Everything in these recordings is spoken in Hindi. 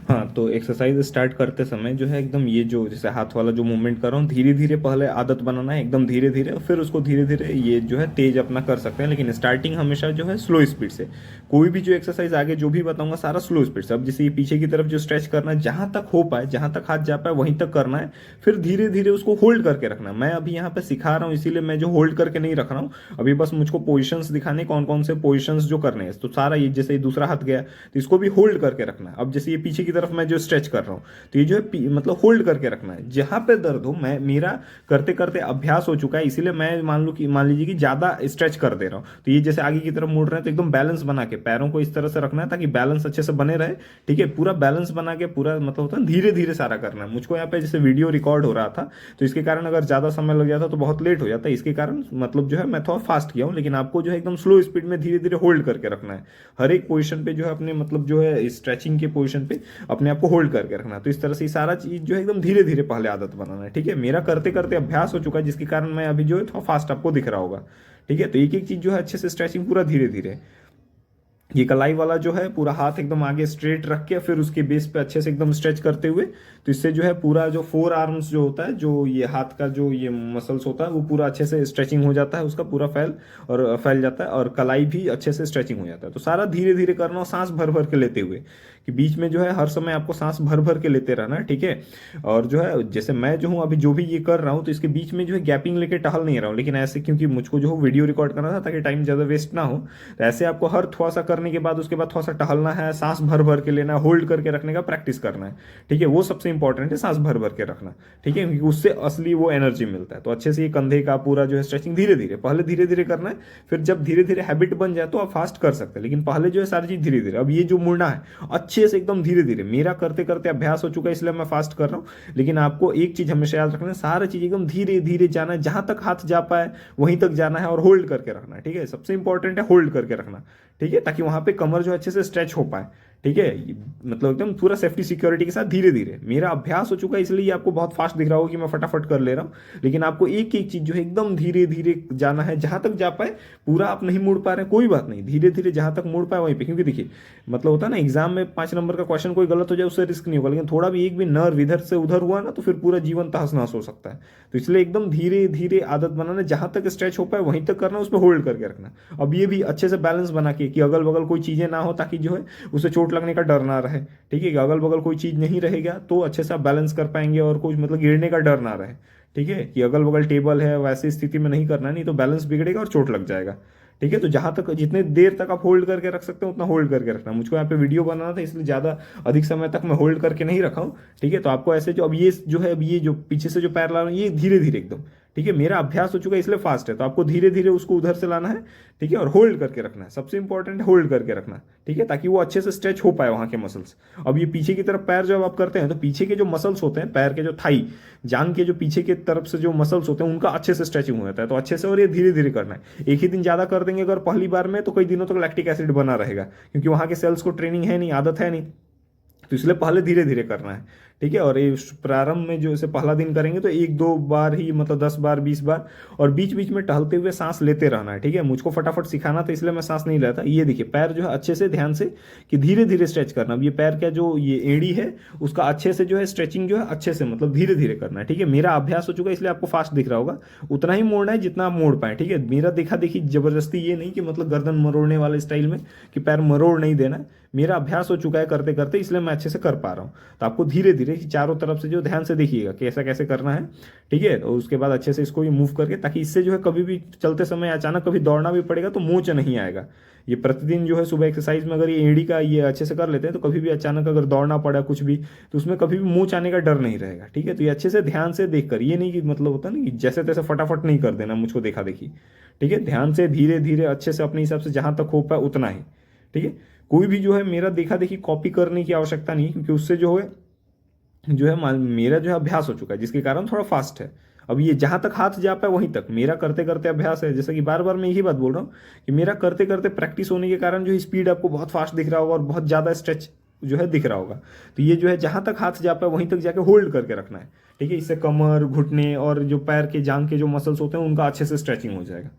हाँ, तो एक्सरसाइज स्टार्ट करते समय जो है एकदम ये जो जैसे हाथ वाला जो मूवमेंट कर रहा हूँ, धीरे धीरे पहले आदत बनाना है, एकदम धीरे धीरे, और फिर उसको धीरे धीरे ये जो है तेज अपना कर सकते हैं, लेकिन स्टार्टिंग हमेशा जो है स्लो स्पीड से। कोई भी जो एक्सरसाइज आगे जो भी बताऊंगा सारा स्लो स्पीड से। अब जैसे ये पीछे की तरफ जो स्ट्रेच करना है, जहां तक हो पाए, जहां तक हाथ जा पाए वहीं तक करना है, फिर धीरे धीरे उसको होल्ड करके रखना है। मैं अभी यहाँ पे सिखा रहा हूँ इसीलिए मैं जो होल्ड करके नहीं रख रहा हूँ, अभी बस मुझको पोजिशंस दिखाने कौन कौन से पोजिशंस जो करने हैं। तो सारा ये जैसे ये दूसरा हाथ गया तो इसको भी होल्ड करके रखना है। अब जैसे ये पीछे की तरफ मैं जो स्ट्रेच कर रहा हूँ, तो ये जो है मतलब होल्ड करके रखना है। जहां पे दर्द हो, मैं मेरा करते करते अभ्यास हो चुका है, इसीलिए मैं मान लीजिए कि ज्यादा स्ट्रेच कर दे रहा हूँ। तो ये जैसे आगे की तरफ मुड़ रहे हैं तो एकदम बैलेंस बना के पैरों को इस तरह से रखना है ताकि बैलेंस अच्छे से बने रहे। ठीक है, पूरा बैलेंस बना के पूरा मतलब होता है धीरे धीरे सारा करना है। मुझको यहाँ पे जैसे वीडियो रिकॉर्ड हो रहा था तो इसके कारण अगर ज्यादा समय लग जाता तो बहुत लेट हो जाता, इसके कारण मतलब जो है मैं थोड़ा फास्ट किया हूँ। लेकिन आपको जो है एकदम स्लो स्पीड में धीरे धीरे होल्ड करके रखना है। हर एक पोजिशन पे जो है अपने मतलब जो है स्ट्रेचिंग के पोजिशन पे अपने आप को होल्ड करके रखना है। तो इस तरह से सारा चीज जो है एकदम धीरे धीरे पहले आदत बनाना है। ठीक है, मेरा करते करते अभ्यास हो चुका है जिसके कारण मैं अभी जो है थोड़ा फास्ट आपको दिख रहा होगा। ठीक है, तो एक एक चीज जो है अच्छे से स्ट्रेचिंग पूरा धीरे धीरे। ये कलाई वाला जो है पूरा हाथ एकदम आगे स्ट्रेट रख के फिर उसके बेस पे अच्छे से एकदम स्ट्रेच करते हुए, तो इससे जो है पूरा जो फोर आर्म्स जो होता है, जो ये हाथ का जो ये मसल्स होता है वो पूरा अच्छे से स्ट्रेचिंग हो जाता है, उसका पूरा फैल जाता है, और कलाई भी अच्छे से स्ट्रेचिंग हो जाता है। तो सारा धीरे धीरे करना, सांस भर भर के लेते हुए, कि बीच में जो है हर समय आपको सांस भर भर के लेते रहना है। ठीक है, और जो है जैसे मैं जो हूँ अभी जो भी ये कर रहा हूँ तो इसके बीच में जो है गैपिंग लेके टहल नहीं रहा हूँ, लेकिन ऐसे क्योंकि मुझको जो वीडियो रिकॉर्ड करना था ताकि टाइम ज़्यादा वेस्ट ना हो, तो ऐसे आपको हर थोड़ा सा करने के बाद उसके बाद थोड़ा सा टहलना है, सांस भर भर के लेना है, होल्ड करके रखने का प्रैक्टिस करना है। ठीक है, वो सबसे इंपॉर्टेंट है, सांस भर भर के रखना। ठीक है, क्योंकि उससे असली वो एनर्जी मिलता है। तो अच्छे से ये कंधे का पूरा जो है स्ट्रेचिंग धीरे धीरे, पहले धीरे धीरे करना है, फिर जब धीरे धीरे हैबिट बन जाए तो आप फास्ट कर सकते हैं, लेकिन पहले जो है सारी चीज धीरे धीरे। अब ये जो मुड़ना है अच्छे से एकदम धीरे धीरे, मेरा करते करते अभ्यास हो चुका है इसलिए मैं फास्ट कर रहा हूँ। लेकिन आपको एक चीज हमेशा याद रखना है, सारा चीज एकदम धीरे धीरे जाना है, जहां तक हाथ जा पाए वहीं तक जाना है, और होल्ड करके रखना है। ठीक है, सबसे इंपॉर्टेंट है होल्ड करके रखना। ठीक है, ताकि वहां पे कमर जो अच्छे से स्ट्रेच हो पाए। ठीक है, मतलब एकदम पूरा सेफ्टी सिक्योरिटी के साथ धीरे धीरे। मेरा अभ्यास हो चुका है इसलिए आपको बहुत फास्ट दिख रहा होगा कि मैं फटाफट कर ले रहा हूँ, लेकिन आपको एक एक चीज जो है एकदम धीरे धीरे जाना है, जहां तक जा पाए। पूरा आप नहीं मुड़ पा रहे हैं कोई बात नहीं, धीरे धीरे जहां तक मुड़ पाए वहीं पे। क्योंकि देखिए मतलब होता है ना, एग्जाम में 5 नंबर का क्वेश्चन कोई गलत हो जाए उससे रिस्क नहीं होगा, लेकिन थोड़ा भी एक भी नर्व इधर से उधर हुआ ना तो फिर पूरा जीवन तहस नहस हो सकता है। तो इसलिए एकदम धीरे धीरे आदत बनाना, जहां तक स्ट्रेच हो पाए वहीं तक करना, उसमें होल्ड करके रखना। अब ये भी अच्छे से बैलेंस बना के कि अगल बगल कोई चीजें ना हो, ताकि जो है उसे चोट लगने का डर ना रहे। ठीक है, कि अगल बगल कोई चीज नहीं रहेगा तो अच्छे से आप बैलेंस कर पाएंगे, और कुछ मतलब गिरने का डर ना रहे। ठीक है, कि अगल बगल टेबल है वैसी स्थिति में नहीं करना, नहीं तो बैलेंस बिगड़ेगा और चोट लग जाएगा। ठीक है, तो जहां तक जितने देर तक आप होल्ड करके रख सकते हो उतना होल्ड करके रखना। मुझको यहाँ पे वीडियो बनाना था इसलिए ज्यादा अधिक समय तक मैं होल्ड करके नहीं रखा हूँ। ठीक है, तो आपको ऐसे जो अब ये जो है, अब ये जो पीछे से जो पैर ला रहा हूँ ये धीरे धीरे एकदम। ठीक है, मेरा अभ्यास हो चुका है इसलिए फास्ट है, तो आपको धीरे धीरे उसको उधर से लाना है। ठीक है, और होल्ड करके रखना है, सबसे इंपॉर्टेंट है होल्ड करके रखना। ठीक है, ताकि वो अच्छे से स्ट्रेच हो पाए वहां के मसल्स। अब ये पीछे की तरफ पैर जब आप करते हैं तो पीछे के जो मसल्स होते हैं, पैर के जो थाई जांग के जो पीछे की तरफ से जो मसल्स होते हैं उनका अच्छे से स्ट्रेचिंग हो जाता है। तो अच्छे से, और ये धीरे धीरे करना है। एक ही दिन ज्यादा कर देंगे अगर पहली बार में तो कई दिनों तक लैक्टिक एसिड बना रहेगा, क्योंकि वहां के सेल्स को ट्रेनिंग है नहीं, आदत है नहीं। तो इसलिए पहले धीरे धीरे करना है। ठीक है, और ये प्रारंभ में जो इसे पहला दिन करेंगे तो 1-2 बार ही, मतलब 10 बार 20 बार, और बीच बीच में टहलते हुए सांस लेते रहना है। ठीक है, मुझको फटाफट सिखाना था इसलिए मैं सांस नहीं लेता। ये देखिए पैर जो है अच्छे से ध्यान से कि धीरे धीरे स्ट्रेच करना। अब ये पैर का जो ये एड़ी है उसका अच्छे से जो है स्ट्रेचिंग जो है अच्छे से मतलब धीरे धीरे करना है। ठीक है, मेरा अभ्यास हो चुका है इसलिए आपको फास्ट दिख रहा होगा। उतना ही मोड़ना है जितना आप मोड़ पाए। ठीक है, मेरा देखा देखी जबरदस्ती ये नहीं कि मतलब गर्दन मरोड़ने वाले स्टाइल में कि पैर मरोड़ नहीं देना है। मेरा अभ्यास हो चुका है करते करते, इसलिए मैं अच्छे से कर पा रहा हूँ। तो आपको धीरे धीरे चारों तरफ से जो ध्यान से देखिएगा कि ऐसा कैसे करना है। ठीक है, तो उसके बाद अच्छे से इसको भी मूव करके, ताकि इससे जो है कभी भी चलते समय अचानक कभी दौड़ना भी पड़ेगा तो मोच नहीं आएगा। ये प्रतिदिन जो है सुबह एक्सरसाइज में अगर ये एड़ी का ये अच्छे से कर लेते हैं तो कभी भी अचानक अगर दौड़ना पड़ा कुछ भी तो उसमें कभी भी मोच आने का डर नहीं रहेगा। ठीक है, तो ये अच्छे से ध्यान से देखकर, ये नहीं कि मतलब होता ना कि जैसे तैसे फटाफट नहीं कर देना मुझको देखा देखी। ठीक है, ध्यान से धीरे धीरे अच्छे से अपने हिसाब से जहां तक हो पाए उतना ही। ठीक है, कोई भी जो है मेरा देखा देखी कॉपी करने की आवश्यकता नहीं, क्योंकि उससे जो है मेरा जो है अभ्यास हो चुका है जिसके कारण थोड़ा फास्ट है। अब ये जहां तक हाथ जा पाए वहीं तक मेरा करते करते अभ्यास है। जैसे कि बार बार मैं यही बात बोल रहा हूँ कि मेरा करते करते प्रैक्टिस होने के कारण जो स्पीड आपको बहुत फास्ट दिख रहा होगा और बहुत ज्यादा स्ट्रेच जो है दिख रहा होगा। तो ये जो है जहां तक हाथ जा पाए वहीं तक जाके होल्ड करके रखना है। ठीक है, इससे कमर, घुटने और जो पैर के जांग के जो मसल्स होते हैं उनका अच्छे से स्ट्रेचिंग हो जाएगा।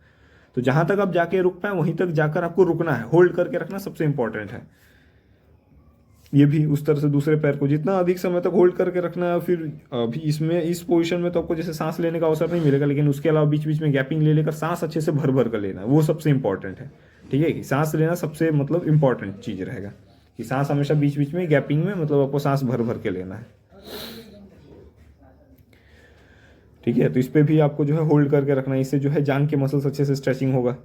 तो जहां तक आप जाके रुक पाए वहीं तक जाकर आपको रुकना है, होल्ड करके रखना सबसे इंपॉर्टेंट है। ये भी उस तरह से दूसरे पैर को जितना अधिक समय तक होल्ड करके रखना है। फिर अभी इसमें इस पोजीशन में तो आपको जैसे सांस लेने का अवसर नहीं मिलेगा, लेकिन उसके अलावा बीच बीच में गैपिंग ले लेकर सांस अच्छे से भर भर कर लेना है, वो सबसे इंपॉर्टेंट है। ठीक है कि सांस लेना सबसे मतलब इंपॉर्टेंट चीज़ रहेगा कि सांस हमेशा बीच बीच में गैपिंग में मतलब आपको सांस भर भर के लेना है। ठीक है, तो इस पर भी आपको जो है होल्ड करके रखना है, इससे जो है जांघ के मसल्स अच्छे से स्ट्रेचिंग होगा।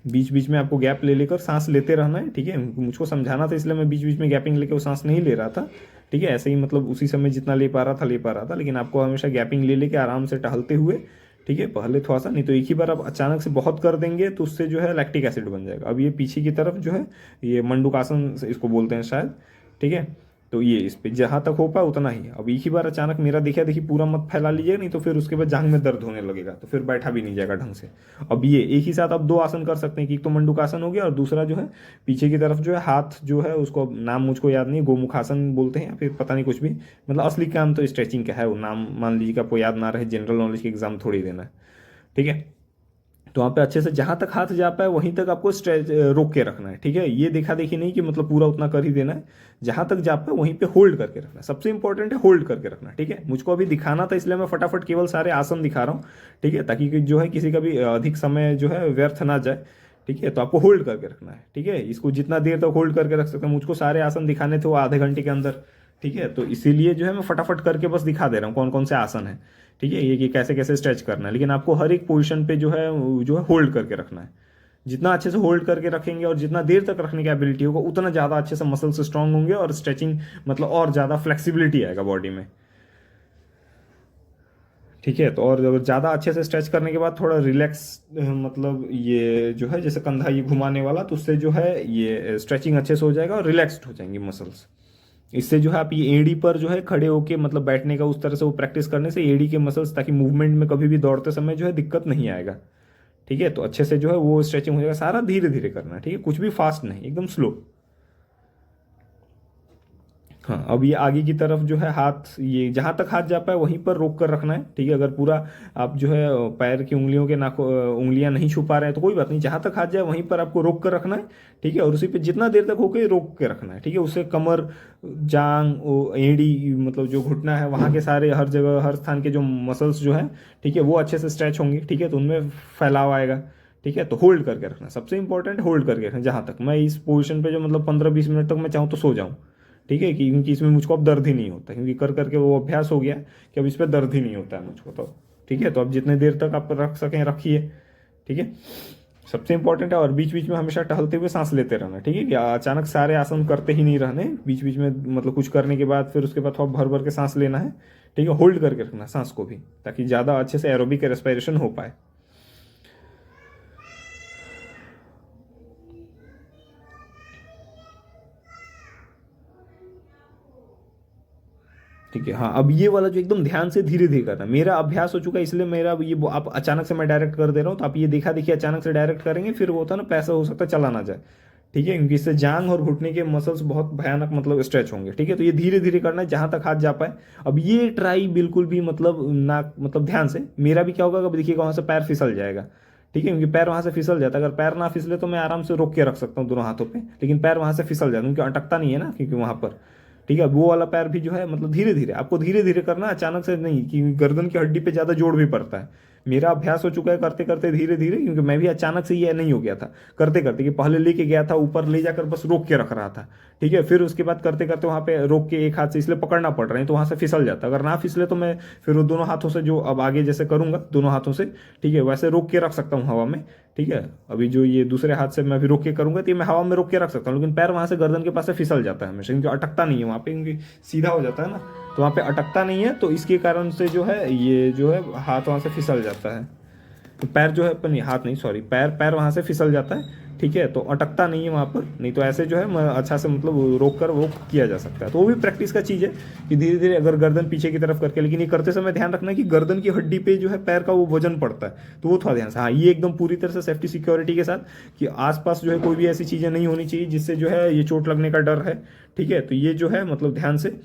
बीच बीच में आपको गैप ले लेकर सांस लेते रहना है। ठीक है, मुझको समझाना था इसलिए मैं बीच बीच में गैपिंग लेके वो सांस नहीं ले रहा था। ठीक है, ऐसे ही मतलब उसी समय जितना ले पा रहा था, लेकिन आपको हमेशा गैपिंग ले लेके आराम से टहलते हुए, ठीक है, पहले थोड़ा सा, नहीं तो एक ही बार आप अचानक से बहुत कर देंगे तो उससे जो है लैक्टिक एसिड बन जाएगा। अब ये पीछे की तरफ जो है ये मंडूकासन इसको बोलते हैं शायद। ठीक है, तो ये इस पे जहाँ तक हो पाए उतना ही। अब एक ही बार अचानक मेरा देखिए पूरा मत फैला लीजिएगा, नहीं तो फिर उसके बाद जांघ में दर्द होने लगेगा, तो फिर बैठा भी नहीं जाएगा ढंग से। अब ये एक ही साथ आप दो आसन कर सकते हैं कि एक तो मंडूकासन हो गया और दूसरा जो है पीछे की तरफ जो है हाथ जो है उसको नाम मुझको याद नहीं, गोमुखासन बोलते हैं या फिर पता नहीं कुछ भी, मतलब असली काम तो स्ट्रेचिंग का है, वो नाम मान लीजिए कि आपको याद ना रहे, जनरल नॉलेज के एग्जाम थोड़ी देना है। ठीक है, तो वहाँ पे अच्छे से जहाँ तक हाथ जा पाए वहीं तक आपको स्ट्रेच रोक के रखना है। ठीक है, ये देखा देखी नहीं कि मतलब पूरा उतना कर ही देना है, जहाँ तक जा पाए वहीं पे होल्ड करके रखना है। सबसे इंपॉर्टेंट है होल्ड करके रखना। ठीक है, मुझको अभी दिखाना था इसलिए मैं फटाफट केवल सारे आसन दिखा रहा हूँ। ठीक है, ताकि जो है किसी का भी अधिक समय जो है व्यर्थ ना जाए। ठीक है, तो आपको होल्ड करके रखना है। ठीक है, इसको जितना देर तक होल्ड करके रख सकते हैं, मुझको सारे आसन दिखाने थे वो आधे घंटे के अंदर। ठीक है, तो इसीलिए जो है मैं फटाफट करके बस दिखा दे रहा हूँ कौन कौन से आसन है। ठीक है, ये कि कैसे कैसे स्ट्रेच करना है, लेकिन आपको हर एक पोजीशन पे जो है होल्ड करके रखना है। जितना अच्छे से होल्ड करके रखेंगे और जितना देर तक रखने की एबिलिटी होगा उतना ज़्यादा अच्छे से मसल्स स्ट्रांग होंगे और स्ट्रेचिंग मतलब और ज़्यादा फ्लेक्सिबिलिटी आएगा बॉडी में। ठीक है, तो और अगर ज़्यादा अच्छे से स्ट्रेच करने के बाद थोड़ा रिलैक्स मतलब ये जो है जैसे कंधा ये घुमाने वाला, तो उससे जो है ये स्ट्रेचिंग अच्छे से हो जाएगा और रिलैक्स्ड हो जाएंगी मसल्स। इससे जो है आप ये एडी पर जो है खड़े होके मतलब बैठने का उस तरह से वो प्रैक्टिस करने से एडी के मसल्स, ताकि मूवमेंट में कभी भी दौड़ते समय जो है दिक्कत नहीं आएगा। ठीक है, तो अच्छे से जो है वो स्ट्रेचिंग हो जाएगा। सारा धीरे धीरे करना है। ठीक है, कुछ भी फास्ट नहीं, एकदम स्लो। हाँ, अब ये आगे की तरफ जो है हाथ ये जहाँ तक हाथ जा पाए वहीं पर रोक कर रखना है। ठीक है, अगर पूरा आप जो है पैर की उंगलियों के उंगलियां नहीं छुपा रहे हैं तो कोई बात नहीं, जहाँ तक हाथ जाए वहीं पर आपको रोक कर रखना है। ठीक है, और उसी पे जितना देर तक होके रोक के रखना है। ठीक है, उससे कमर, जांग, एड़ी मतलब जो घुटना है वहाँ के सारे हर जगह हर स्थान के जो मसल्स जो है, ठीक है, वो अच्छे से स्ट्रेच होंगे। ठीक है, तो उनमें फैलाव आएगा। ठीक है, तो होल्ड करके रखना सबसे इंपॉर्टेंट, होल्ड करके रखना। जहाँ तक मैं इस पोजिशन पे जो मतलब 15-20 मिनट तक मैं चाहूँ तो सो जाऊँ। ठीक है, कि क्योंकि इसमें मुझको अब दर्द ही नहीं होता, क्योंकि कर करके वो अभ्यास हो गया कि अब इस पर दर्द ही नहीं होता है मुझको तो। ठीक है, तो अब जितने देर तक आप रख सकें रखिए। ठीक है, सबसे इंपॉर्टेंट है। और बीच बीच में हमेशा टहलते हुए सांस लेते रहना। ठीक है, कि अचानक सारे आसन करते ही नहीं रहने, बीच बीच में मतलब कुछ करने के बाद फिर उसके बाद थोड़ा भर भर के सांस लेना है। ठीक है, होल्ड करके रखना सांस को भी, ताकि ज़्यादा अच्छे से एरोबिक रेस्पिरेशन हो पाए। ठीक है, हाँ, अब ये वाला जो एकदम ध्यान से धीरे धीरे करना, मेरा अभ्यास हो चुका है इसलिए मेरा अब ये आप अचानक से मैं डायरेक्ट कर दे रहा हूँ, तो आप ये देखा देखिए अचानक से डायरेक्ट करेंगे फिर वो होता है ना पैसा हो सकता है चला ना जाए। ठीक है, क्योंकि इससे जांग और घुटने के मसल्स बहुत भयानक मतलब स्ट्रेच होंगे। ठीक है, तो ये धीरे धीरे करना है जहां तक हाथ जा पाए। अब ये ट्राई बिल्कुल भी मतलब ना मतलब ध्यान से, मेरा भी क्या होगा अब देखिएगा वहां से पैर फिसल जाएगा। ठीक है, क्योंकि पैर वहां से फिसल जाता है, अगर पैर ना फिसले तो मैं आराम से रोक के रख सकता हूँ दोनों हाथों पे, लेकिन पैर वहां से फिसल जाता है क्योंकि अटकता नहीं है ना, क्योंकि वहां पर। ठीक है, वो वाला पैर भी जो है मतलब धीरे धीरे आपको धीरे धीरे करना, अचानक से नहीं, क्योंकि गर्दन की हड्डी पे ज़्यादा जोर भी पड़ता है। मेरा अभ्यास हो चुका है करते करते धीरे धीरे, क्योंकि मैं भी अचानक से ये नहीं हो गया था करते करते, कि पहले लेके गया था ऊपर ले जाकर बस रोक के रख रहा था। ठीक है, फिर उसके बाद करते करते वहाँ पे रोक के एक हाथ से इसलिए पकड़ना पड़ रहा है, तो वहाँ से फिसल जाता। अगर ना फिसले तो मैं फिर वो दोनों हाथों से जो अब आगे जैसे करूँगा दोनों हाथों से, ठीक है, वैसे रोक के रख सकता हूँ हवा में। ठीक है, अभी जो ये दूसरे हाथ से मैं भी रोक के करूंगा तो ये मैं हवा में रोक के रख सकता हूँ, लेकिन पैर वहां से गर्दन के पास से फिसल जाता है हमेशा, क्योंकि अटकता नहीं है वहाँ पे, क्योंकि सीधा हो जाता है ना, तो वहाँ पे अटकता नहीं है, तो इसके कारण से जो है ये जो है हाथ वहाँ से फिसल जाता है। तो पैर जो है नहीं, हाथ नहीं सॉरी, पैर पैर वहाँ से फिसल जाता है। ठीक है, तो अटकता नहीं है वहाँ पर, नहीं तो ऐसे जो है अच्छा से मतलब रोक कर वो किया जा सकता है। तो वो भी प्रैक्टिस का चीज़ है कि धीरे धीरे अगर गर्दन पीछे की तरफ करके, लेकिन ये करते समय ध्यान रखना है कि गर्दन की हड्डी पे जो है पैर का वो वजन पड़ता है, तो वो थोड़ा ध्यान से। हाँ, ये एकदम पूरी तरह से सेफ्टी सिक्योरिटी के साथ कि आसपास जो है कोई भी ऐसी चीज़ें नहीं होनी चाहिए जिससे जो है ये चोट लगने का डर है। ठीक है, तो ये जो है मतलब ध्यान से,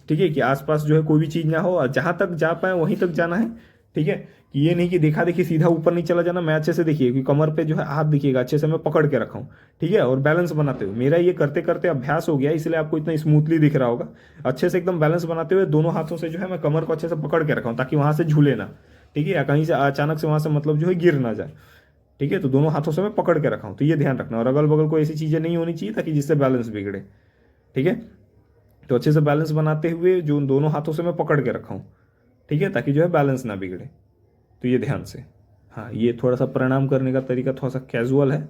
ठीक है, कि आसपास जो है कोई भी चीज़ ना हो और जहाँ तक जा पाए वहीं तक जाना है। ठीक है, कि ये नहीं कि देखा देखी सीधा ऊपर नहीं चला जाना। मैं अच्छे से देखिए कि कमर पे जो है हाथ दिखिएगा अच्छे से मैं पकड़ के रखा हूँ, ठीक है, और बैलेंस बनाते हुए। मेरा ये करते करते अभ्यास हो गया, इसलिए आपको इतना स्मूथली दिख रहा होगा। अच्छे से एकदम बैलेंस बनाते हुए दोनों हाथों से जो है मैं कमर को अच्छे से पकड़ के रखा हूँ, ताकि वहां से झूले ना, ठीक है, या कहीं से अचानक से वहां से मतलब जो है गिर ना जाए, ठीक है। तो दोनों हाथों से मैं पकड़ के रखा हूँ, तो ये ध्यान रखना। और अगल बगल कोई ऐसी चीजें नहीं होनी चाहिए ताकि जिससे बैलेंस बिगड़े, ठीक है। तो अच्छे से बैलेंस बनाते हुए जो दोनों हाथों से मैं पकड़ के रखा हूँ, ठीक है, ताकि जो है बैलेंस ना बिगड़े। तो ये ध्यान से। हाँ, ये थोड़ा सा प्रणाम करने का तरीका थोड़ा सा कैजुअल है,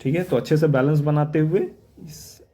ठीक है। तो अच्छे से बैलेंस बनाते हुए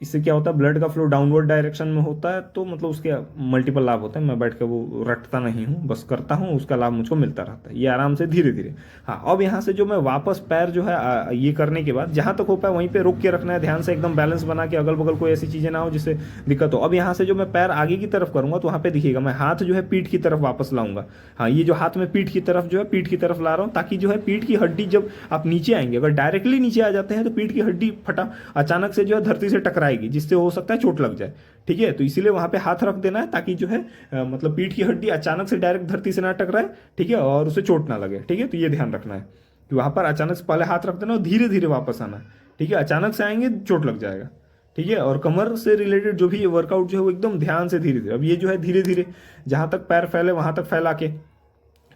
इससे क्या होता है, ब्लड का फ्लो डाउनवर्ड डायरेक्शन में होता है, तो मतलब उसके मल्टीपल लाभ होते हैं। मैं बैठ के वो रटता नहीं हूँ, बस करता हूँ, उसका लाभ मुझको मिलता रहता है। ये आराम से धीरे धीरे। हाँ, अब यहाँ से जो मैं वापस पैर जो है ये करने के बाद जहाँ तक हो पाए वहीं पे रोक के रखना है, ध्यान से एकदम बैलेंस बना के, अगल बगल कोई ऐसी चीज़ें ना हो जिससे दिक्कत हो। अब यहाँ से जो मैं पैर आगे की तरफ करूँगा तो वहाँ पे दिखिएगा मैं हाथ जो है पीठ की तरफ वापस लाऊंगा। हाँ, ये जो हाथ में पीठ की तरफ जो है पीठ की तरफ ला रहा हूँ, ताकि जो है पीठ की हड्डी जब आप नीचे आएंगे, अगर डायरेक्टली नीचे आ जाते हैं तो पीठ की हड्डी फटा अचानक से जो है धरती से टकराएगी, जिससे हो सकता है चोट लग जाए, ठीक है। तो इसीलिए वहां पे हाथ रख देना है, ताकि जो है मतलब पीठ की हड्डी अचानक से डायरेक्ट धरती से ना टकराए, ठीक है, और उसे चोट ना लगे, ठीक है। तो ये ध्यान रखना है कि वहां पर अचानक से पहले हाथ रख देना और धीरे धीरे वापस आना है, ठीक है। अचानक से आएंगे चोट लग जाएगा, ठीक है। और कमर से रिलेटेड जो भी वर्कआउट जो है वो एकदम ध्यान से धीरे धीरे। अब ये जो है धीरे धीरे जहां तक पैर फैले वहां तक फैला के,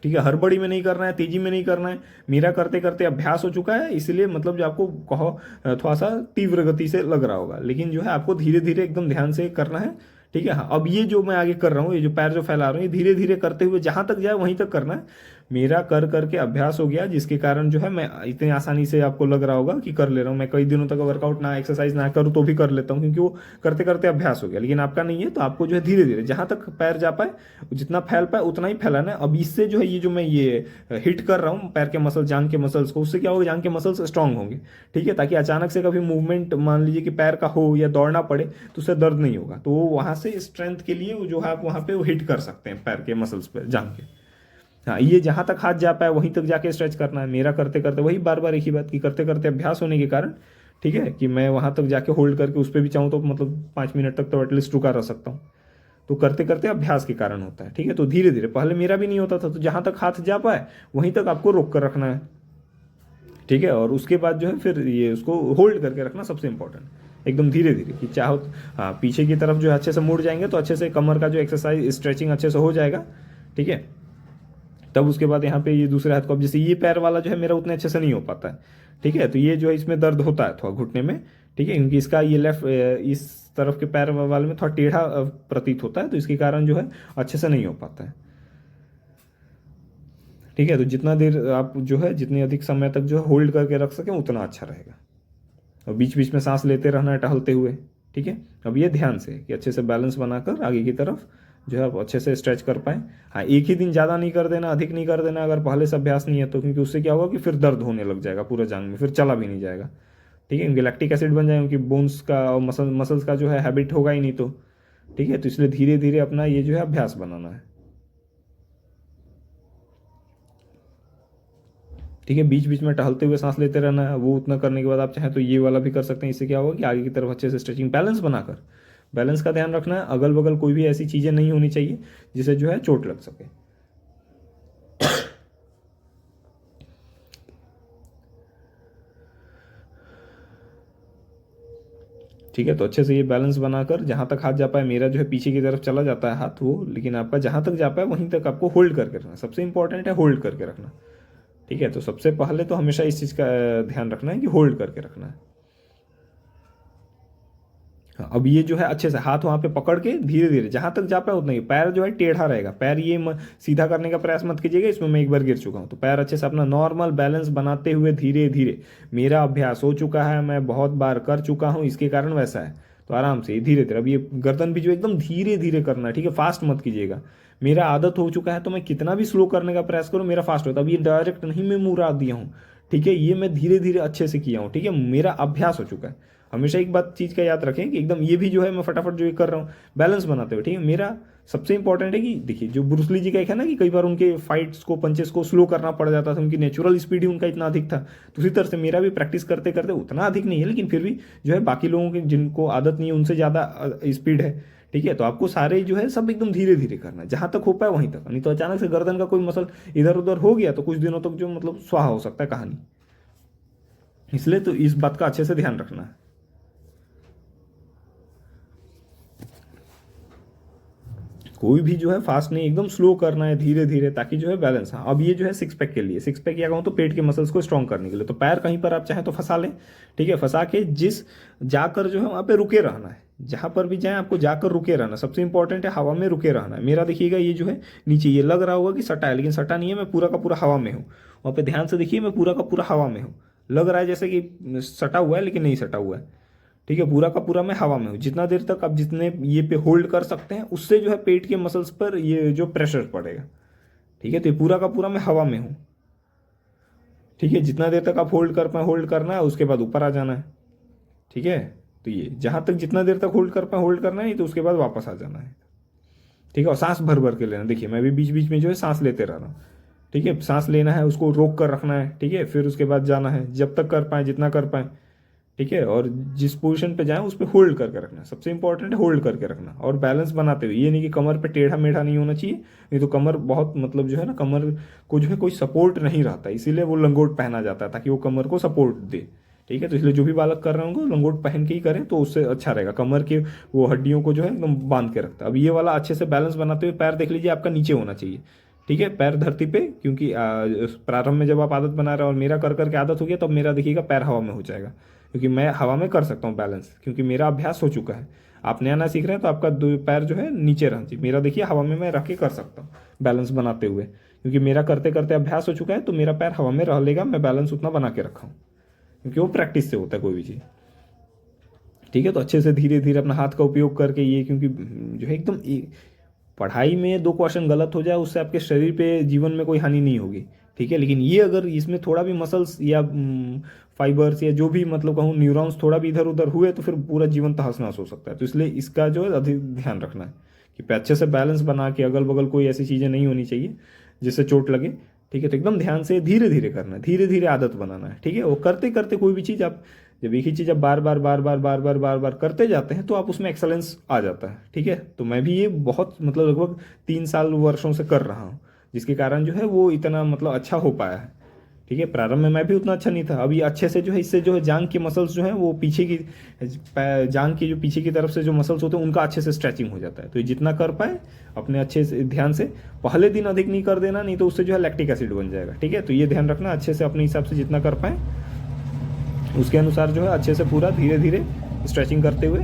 ठीक है, हड़बड़ी में नहीं करना है, तेजी में नहीं करना है। मेरा करते करते अभ्यास हो चुका है, इसलिए मतलब जो आपको कहो थोड़ा सा तीव्र गति से लग रहा होगा, लेकिन जो है आपको धीरे धीरे एकदम ध्यान से करना है, ठीक है। हाँ, अब ये जो मैं आगे कर रहा हूँ, ये जो पैर जो फैला रहा हूँ, ये धीरे धीरे करते हुए जहां तक जाए वहीं तक करना है। मेरा कर करके अभ्यास हो गया, जिसके कारण जो है मैं इतनी आसानी से आपको लग रहा होगा कि कर ले रहा हूँ। मैं कई दिनों तक वर्कआउट ना एक्सरसाइज ना करूँ तो भी कर लेता हूँ, क्योंकि वो करते करते अभ्यास हो गया। लेकिन आपका नहीं है, तो आपको जो है धीरे धीरे जहां तक पैर जा पाए, जितना फैल पाए उतना ही फैलाना है। अब इससे जो है ये जो मैं ये हिट कर रहा हूँ पैर के मसल, जांग के मसल्स को, उससे क्या होगा, जांग के मसल्स स्ट्रांग होंगे, ठीक है, ताकि अचानक से कभी मूवमेंट मान लीजिए कि पैर का हो या दौड़ना पड़े तो उससे दर्द नहीं होगा। तो वो वहां से स्ट्रेंथ के लिए जो है आप वहां पे वो हिट कर सकते हैं पैर के मसल्स पे, जांग के। हाँ, ये जहां तक हाथ जा पाए वहीं तक जाके स्ट्रेच करना है। मेरा करते करते वही बार बार एक ही बात की करते करते अभ्यास होने के कारण, ठीक है, कि मैं वहां तक जाके होल्ड करके उस पर भी चाहूँ तो मतलब 5 मिनट तक तो एटलीस्ट रुका रह सकता हूँ। तो करते करते अभ्यास के कारण होता है, ठीक है। तो धीरे धीरे, पहले मेरा भी नहीं होता था, तो जहां तक हाथ जा पाए वहीं तक आपको रोक कर रखना है, ठीक है। और उसके बाद जो है फिर ये उसको होल्ड करके रखना सबसे इंपॉर्टेंट, एकदम धीरे धीरे कि चाहो। हाँ, पीछे की तरफ जो है अच्छे से मुड़ जाएंगे तो अच्छे से कमर का जो एक्सरसाइज स्ट्रेचिंग अच्छे से हो जाएगा, ठीक है। तब उसके बाद यहाँ पे ये दूसरे हाथ को, अब जैसे ये पैर वाला जो है मेरा उतने अच्छे से नहीं हो पाता है, ठीक है। तो ये जो है इसमें दर्द होता है थोड़ा घुटने में, ठीक है, क्योंकि इसका ये लेफ्ट इस तरफ के पैर वाले में थोड़ा टेढ़ा प्रतीत होता है, तो इसके कारण जो है अच्छे से नहीं हो पाता है, ठीक है। तो जितना देर आप जो है जितनी अधिक समय तक जो है होल्ड करके रख सकें उतना अच्छा रहेगा। और बीच बीच में सांस लेते रहना है टहलते हुए, ठीक है। अब ये ध्यान से कि अच्छे से बैलेंस बनाकर आगे की तरफ जो है आप अच्छे से स्ट्रेच कर पाए। हाँ, एक ही दिन ज़्यादा नहीं कर देना, अधिक नहीं कर देना अगर पहले से अभ्यास नहीं है तो, क्योंकि उससे क्या होगा कि फिर दर्द होने लग जाएगा पूरा जांग में, फिर चला भी नहीं जाएगा, ठीक है, क्योंकि लैक्टिक एसिड बन जाएगा, क्योंकि बोन्स का और मसल्स का जो है हैबिट होगा ही नहीं, तो ठीक है। तो इसलिए धीरे धीरे अपना ये जो है अभ्यास बनाना है, ठीक है। बीच बीच में टहलते हुए सांस लेते रहना है। वो उतना करने के बाद आप चाहें तो ये वाला भी कर सकते हैं। इससे क्या होगा कि आगे की तरफ अच्छे से स्ट्रेचिंग, बैलेंस बनाकर, बैलेंस का ध्यान रखना है। अगल बगल कोई भी ऐसी चीज़ें नहीं होनी चाहिए जिससे जो है चोट लग सके। ठीक है, तो अच्छे से ये बैलेंस बनाकर जहां तक हाथ जा पाए, मेरा जो है पीछे की तरफ चला जाता है हाथ वो, लेकिन आपका जहां तक जा पाए वहीं तक आपको होल्ड करके रखना। सबसे इंपॉर्टेंट है होल्ड करके रखना, ठीक है। तो सबसे पहले तो हमेशा इस चीज़ का ध्यान रखना है कि होल्ड करके रखना है। हाँ, अब ये जो है अच्छे से हाथ वहां पे पकड़ के धीरे धीरे जहां तक जा पाए उतना ही। पैर जो है टेढ़ा रहेगा, पैर ये सीधा करने का प्रयास मत कीजिएगा, इसमें मैं एक बार गिर चुका हूं। तो पैर अच्छे से अपना नॉर्मल बैलेंस बनाते हुए धीरे धीरे, मेरा अभ्यास हो चुका है, मैं बहुत बार कर चुका हूं, इसके कारण वैसा है। तो आराम से धीरे धीरे, अब ये गर्दन भी जो एकदम धीरे धीरे करना है, ठीक है, फास्ट मत कीजिएगा। मेरा आदत हो चुका है तो मैं कितना भी स्लो करने का प्रयास करूँ मेरा फास्ट होता है। अब ये डायरेक्ट नहीं मैं मुड़ा दिया हूँ, ठीक है, ये मैं धीरे धीरे अच्छे से किया हूँ, ठीक है, मेरा अभ्यास हो चुका है। हमेशा एक बात चीज़ का याद रखें कि एकदम ये भी जो है मैं फटाफट जो ये कर रहा हूँ बैलेंस बनाते हुए, ठीक है। मेरा सबसे इंपॉर्टेंट है कि देखिए, जो ब्रूस ली जी का एक है ना कि कई बार उनके फाइट्स को, पंचेस को स्लो करना पड़ जाता था, उनकी नेचुरल स्पीड ही उनका इतना अधिक था। तो उसी तरह से मेरा भी प्रैक्टिस करते करते, उतना अधिक नहीं है लेकिन फिर भी जो है बाकी लोगों की जिनको आदत नहीं है उनसे ज़्यादा स्पीड है, ठीक है। तो आपको सारे जो है सब एकदम धीरे धीरे करना है, जहां तक हो पाए वहीं तक, नहीं तो अचानक से गर्दन का कोई मसल इधर उधर हो गया तो कुछ दिनों तक जो मतलब स्वाहा हो सकता है कहानी। इसलिए तो इस बात का अच्छे से ध्यान रखना है। कोई भी जो है फास्ट नहीं, एकदम स्लो करना है, धीरे धीरे, ताकि जो है बैलेंस। हाँ, अब ये जो है सिक्स पैक के लिए, सिक्स पैक या कहूँ तो पेट के मसल्स को स्ट्रॉन्ग करने के लिए, तो पैर कहीं पर आप चाहें तो फंसा लें, ठीक है। फंसा के जिस जाकर जो है वहाँ पे रुके रहना है, जहाँ पर भी जाए आपको जाकर रुके रहना, सबसे इंपॉर्टेंट है हवा में रुके रहना है। मेरा देखिएगा ये जो है नीचे ये लग रहा होगा कि सटा है, लेकिन सटा नहीं है, मैं पूरा का पूरा हवा में हूँ। वहाँ पे ध्यान से देखिए, मैं पूरा का पूरा हवा में हूँ। लग रहा है जैसे कि सटा हुआ है, लेकिन नहीं सटा हुआ है, ठीक है। पूरा का पूरा मैं हवा में हूँ। जितना देर तक आप जितने ये पे होल्ड कर सकते हैं, उससे जो है पेट के मसल्स पर ये जो प्रेशर पड़ेगा, ठीक है। तो ये पूरा का पूरा मैं हवा में हूँ, ठीक है। जितना देर तक आप होल्ड कर पाए होल्ड करना है, उसके बाद ऊपर आ जाना है, ठीक है। तो ये जहाँ तक जितना देर तक होल्ड कर पाए होल्ड करना है, नहीं तो उसके बाद वापस आ जाना है, ठीक है। और सांस भर भर के लेना। देखिए मैं भी बीच बीच में जो है सांस लेते रह रहा हूँ, ठीक है। सांस लेना है, उसको रोक कर रखना है, ठीक है। फिर उसके बाद जाना है, जब तक कर पाए, जितना कर पाए, ठीक है। और जिस पोजीशन पे जाए उस पर होल्ड करके रखना, सबसे इंपॉर्टेंट है होल्ड करके रखना। और बैलेंस बनाते हुए, ये नहीं कि कमर पे टेढ़ा मेढ़ा नहीं होना चाहिए, नहीं तो कमर बहुत मतलब जो है ना, कमर को जो है कोई सपोर्ट नहीं रहता, इसीलिए वो लंगोट पहना जाता है, ताकि वो कमर को सपोर्ट दे, ठीक है। तो इसलिए जो भी बालक कर रहे होंगे लंगोट पहन के ही करें, तो उससे अच्छा रहेगा, कमर के वो हड्डियों को जो है एकदम बांध के रखता है। अब ये वाला अच्छे से बैलेंस बनाते हुए पैर देख लीजिए आपका नीचे होना चाहिए, ठीक है। पैर धरती पे, क्योंकि प्रारंभ में जब आप आदत बना रहे हो और मेरा कर करके आदत हो गया, तब मेरा देखिएगा पैर हवा में हो जाएगा, क्योंकि मैं हवा में कर सकता हूँ बैलेंस, क्योंकि मेरा अभ्यास हो चुका है। आप नया नया सीख रहे हैं तो आपका दो पैर जो है नीचे रहना चाहिए। मेरा देखिए हवा में मैं रख के कर सकता हूँ बैलेंस बनाते हुए, क्योंकि मेरा करते करते अभ्यास हो चुका है, तो मेरा पैर हवा में रह लेगा, मैं बैलेंस उतना बना के रखा हूँ, क्योंकि वो प्रैक्टिस से होता है कोई भी चीज़, ठीक है। तो अच्छे से धीरे धीरे अपना हाथ का उपयोग करके ये, क्योंकि जो है एकदम पढ़ाई में 2 क्वेश्चन गलत हो जाए उससे आपके शरीर पे जीवन में कोई हानि नहीं होगी, ठीक है। लेकिन ये अगर इसमें थोड़ा भी मसल्स या फाइबर्स या जो भी मतलब कहूँ न्यूरॉन्स थोड़ा भी इधर उधर हुए, तो फिर पूरा जीवन तहस नहस हो सकता है। तो इसलिए इसका जो है अधिक ध्यान रखना है कि अच्छे से बैलेंस बना के, अगल बगल कोई ऐसी चीज़ें नहीं होनी चाहिए जिससे चोट लगे, ठीक है। तो एकदम ध्यान से धीरे धीरे करना है, धीरे धीरे आदत बनाना है, ठीक है। वो करते करते कोई भी चीज़ आप, जब एक ही चीज़ आप बार बार बार बार बार बार बार बार करते जाते हैं, तो आप उसमें एक्सेलेंस आ जाता है, ठीक है। तो मैं भी ये बहुत मतलब लगभग 3 साल वर्षों से कर रहा हूँ, जिसके कारण जो है वो इतना मतलब अच्छा हो पाया है, ठीक है। प्रारंभ में मैं भी उतना अच्छा नहीं था, अभी अच्छे से जो है, इससे जो है जांग के मसल्स जो है वो पीछे की, जांग की जो पीछे की तरफ से जो मसल्स होते हैं उनका अच्छे से स्ट्रेचिंग हो जाता है। तो ये जितना कर पाए अपने अच्छे से ध्यान से, पहले दिन अधिक नहीं कर देना, नहीं तो उससे जो है लैक्टिक एसिड बन जाएगा, ठीक है। तो ये ध्यान रखना, अच्छे से अपने हिसाब से जितना कर पाए उसके अनुसार जो है अच्छे से पूरा धीरे धीरे स्ट्रेचिंग करते हुए,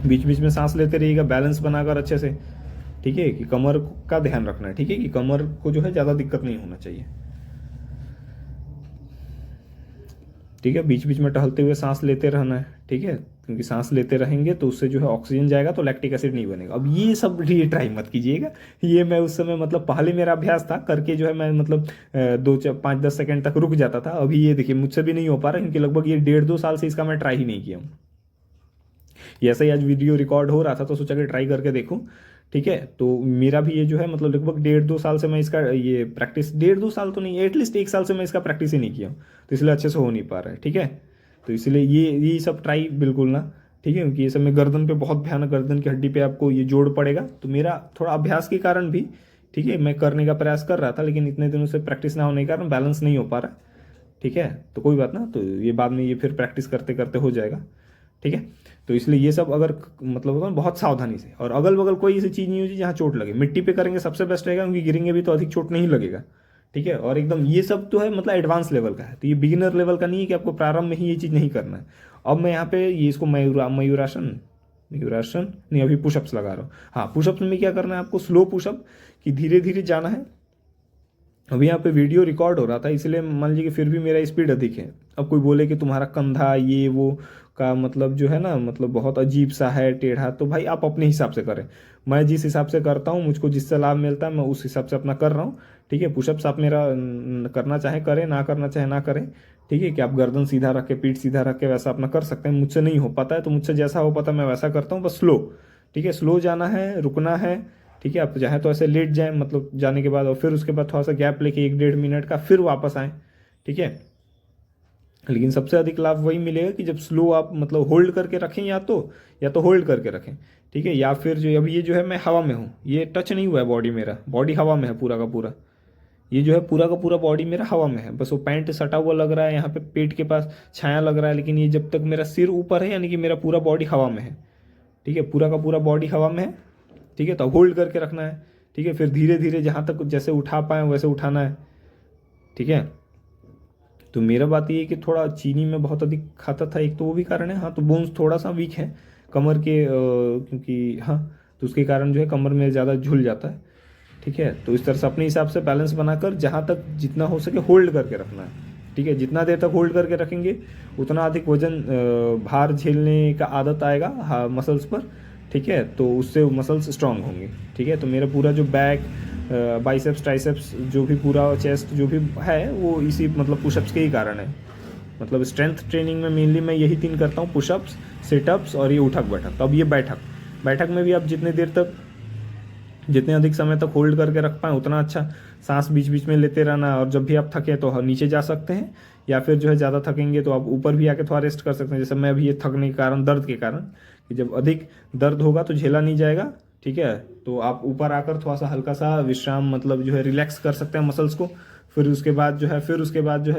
बीच बीच में सांस लेते रहिएगा, बैलेंस बनाकर अच्छे से, ठीक है। कि कमर का ध्यान रखना है, ठीक है, कि कमर को जो है ज़्यादा दिक्कत नहीं होना चाहिए, ठीक है। बीच बीच में टहलते हुए सांस लेते रहना है, ठीक है, क्योंकि सांस लेते रहेंगे तो उससे जो है ऑक्सीजन जाएगा, तो लैक्टिक एसिड नहीं बनेगा। अब ये सब ये ट्राई मत कीजिएगा, ये मैं उस समय मतलब पहले मेरा अभ्यास था करके जो है मैं मतलब 2-5-10 सेकंड तक रुक जाता था। अभी ये देखिए मुझसे भी नहीं हो पा रहा, क्योंकि लगभग ये 1.5-2 साल से इसका मैं ट्राई ही नहीं किया हूँ। ये ऐसा ही आज वीडियो रिकॉर्ड हो रहा था तो सोचा कि ट्राई करके देखूँ, ठीक है। तो मेरा भी ये जो है मतलब लगभग 1.5-2 साल से मैं इसका ये प्रैक्टिस, 1.5-2 साल तो नहीं, एटलीस्ट 1 साल से मैं इसका प्रैक्टिस ही नहीं किया हूँ, तो इसलिए अच्छे से हो नहीं पा रहा है, ठीक है। तो इसलिए ये सब ट्राई बिल्कुल ना, ठीक है, क्योंकि ये सब में गर्दन पे बहुत भयानक, गर्दन की हड्डी पे आपको ये जोड़ पड़ेगा। तो मेरा थोड़ा अभ्यास के कारण भी, ठीक है, मैं करने का प्रयास कर रहा था, लेकिन इतने दिनों से प्रैक्टिस ना होने के कारण बैलेंस नहीं हो पा रहा, ठीक है। तो कोई बात ना, तो ये बाद में ये फिर प्रैक्टिस करते करते हो जाएगा, ठीक है। तो इसलिए ये सब अगर मतलब होगा बहुत सावधानी से, और अगल बगल कोई ऐसी चीज़ नहीं होगी जहाँ चोट लगे। मिट्टी पे करेंगे सबसे बेस्ट रहेगा, क्योंकि गिरेंगे भी तो अधिक चोट नहीं लगेगा, ठीक है। और एकदम ये सब तो है मतलब एडवांस लेवल का है, तो ये बिगिनर लेवल का नहीं है कि आपको प्रारंभ में ही ये चीज़ नहीं करना है। अब मैं यहाँ पे ये इसको मयूरासन नहीं, अभी पुशअप्स लगा रहा हूँ। हाँ, पुशअप्स में क्या करना है आपको, स्लो पुशअप, कि धीरे धीरे जाना है। अभी यहाँ पे वीडियो रिकॉर्ड हो रहा था, इसलिए मान लीजिए कि फिर भी मेरा स्पीड अधिक है। अब कोई बोले कि तुम्हारा कंधा ये वो का मतलब जो है ना, मतलब बहुत अजीब सा है, टेढ़ा, तो भाई आप अपने हिसाब से करें। मैं जिस हिसाब से करता हूँ, मुझको जिससे लाभ मिलता है, मैं उस हिसाब से अपना कर रहा हूँ, ठीक है। पुशअप्स आप मेरा करना चाहे करें, ना करना चाहे ना करें, ठीक है। कि आप गर्दन सीधा रख के, पीठ सीधा रख के वैसा अपना कर सकते हैं। मुझसे नहीं हो पाता है, तो मुझसे जैसा हो पाता है मैं वैसा करता हूँ, बस स्लो, ठीक है। स्लो जाना है, रुकना है, ठीक है। आप चाहे तो ऐसे लेट जाएं, मतलब जाने के बाद, और फिर उसके बाद थोड़ा सा गैप लेके 1-1.5 मिनट का, फिर वापस आएँ, ठीक है। लेकिन सबसे अधिक लाभ वही मिलेगा कि जब स्लो आप मतलब होल्ड करके रखें, या तो होल्ड करके रखें, ठीक है, या फिर जो अभी ये जो है मैं हवा में हूँ, ये टच नहीं हुआ है बॉडी, मेरा बॉडी हवा में है पूरा का पूरा, ये जो है पूरा का पूरा बॉडी मेरा हवा में है, बस वो पैंट सटा हुआ लग रहा है, यहाँ पे पेट के पास छाया लग रहा है, लेकिन ये जब तक मेरा सिर ऊपर है यानी कि मेरा पूरा बॉडी हवा में है, ठीक है, पूरा का पूरा बॉडी हवा में है, ठीक है, तो होल्ड करके रखना है, ठीक है, फिर धीरे धीरे जहाँ तक जैसे उठा पाए वैसे उठाना है, ठीक है। तो मेरा बात ये है कि थोड़ा चीनी में बहुत अधिक खाता था, एक तो वो भी कारण है, हाँ, तो बोन्स थोड़ा सा वीक है कमर के, क्योंकि हाँ, तो उसके कारण जो है कमर में ज़्यादा झूल जाता है, ठीक है। तो इस तरह से अपने हिसाब से बैलेंस बनाकर जहाँ तक जितना हो सके होल्ड करके रखना है, ठीक है, जितना देर तक होल्ड करके रखेंगे उतना अधिक वजन भार झेलने का आदत आएगा हाँ मसल्स पर, ठीक है, तो उससे मसल्स स्ट्रांग होंगे, ठीक है। तो मेरा पूरा जो बैक, बाइसेप्स, ट्राइसेप्स, जो भी पूरा चेस्ट जो भी है वो इसी मतलब पुशअप्स के ही कारण है। मतलब स्ट्रेंथ ट्रेनिंग में मेनली मैं यही 3 करता हूँ, पुशअप्स, सिटअप्स और ये उठक बैठक। तो अब ये बैठक, बैठक में भी आप जितने देर तक, जितने अधिक समय तक होल्ड करके रख पाएँ उतना अच्छा, सांस बीच बीच में लेते रहना, और जब भी आप थके तो नीचे जा सकते हैं, या फिर जो है ज़्यादा थकेंगे तो आप ऊपर भी आके थोड़ा रेस्ट कर सकते हैं। जैसे मैं अभी ये थकने के कारण, दर्द के कारण, कि जब अधिक दर्द होगा तो झेला नहीं जाएगा, ठीक है, तो आप ऊपर आकर थोड़ा सा हल्का सा विश्राम मतलब जो है रिलैक्स कर सकते हैं मसल्स को। फिर उसके बाद जो है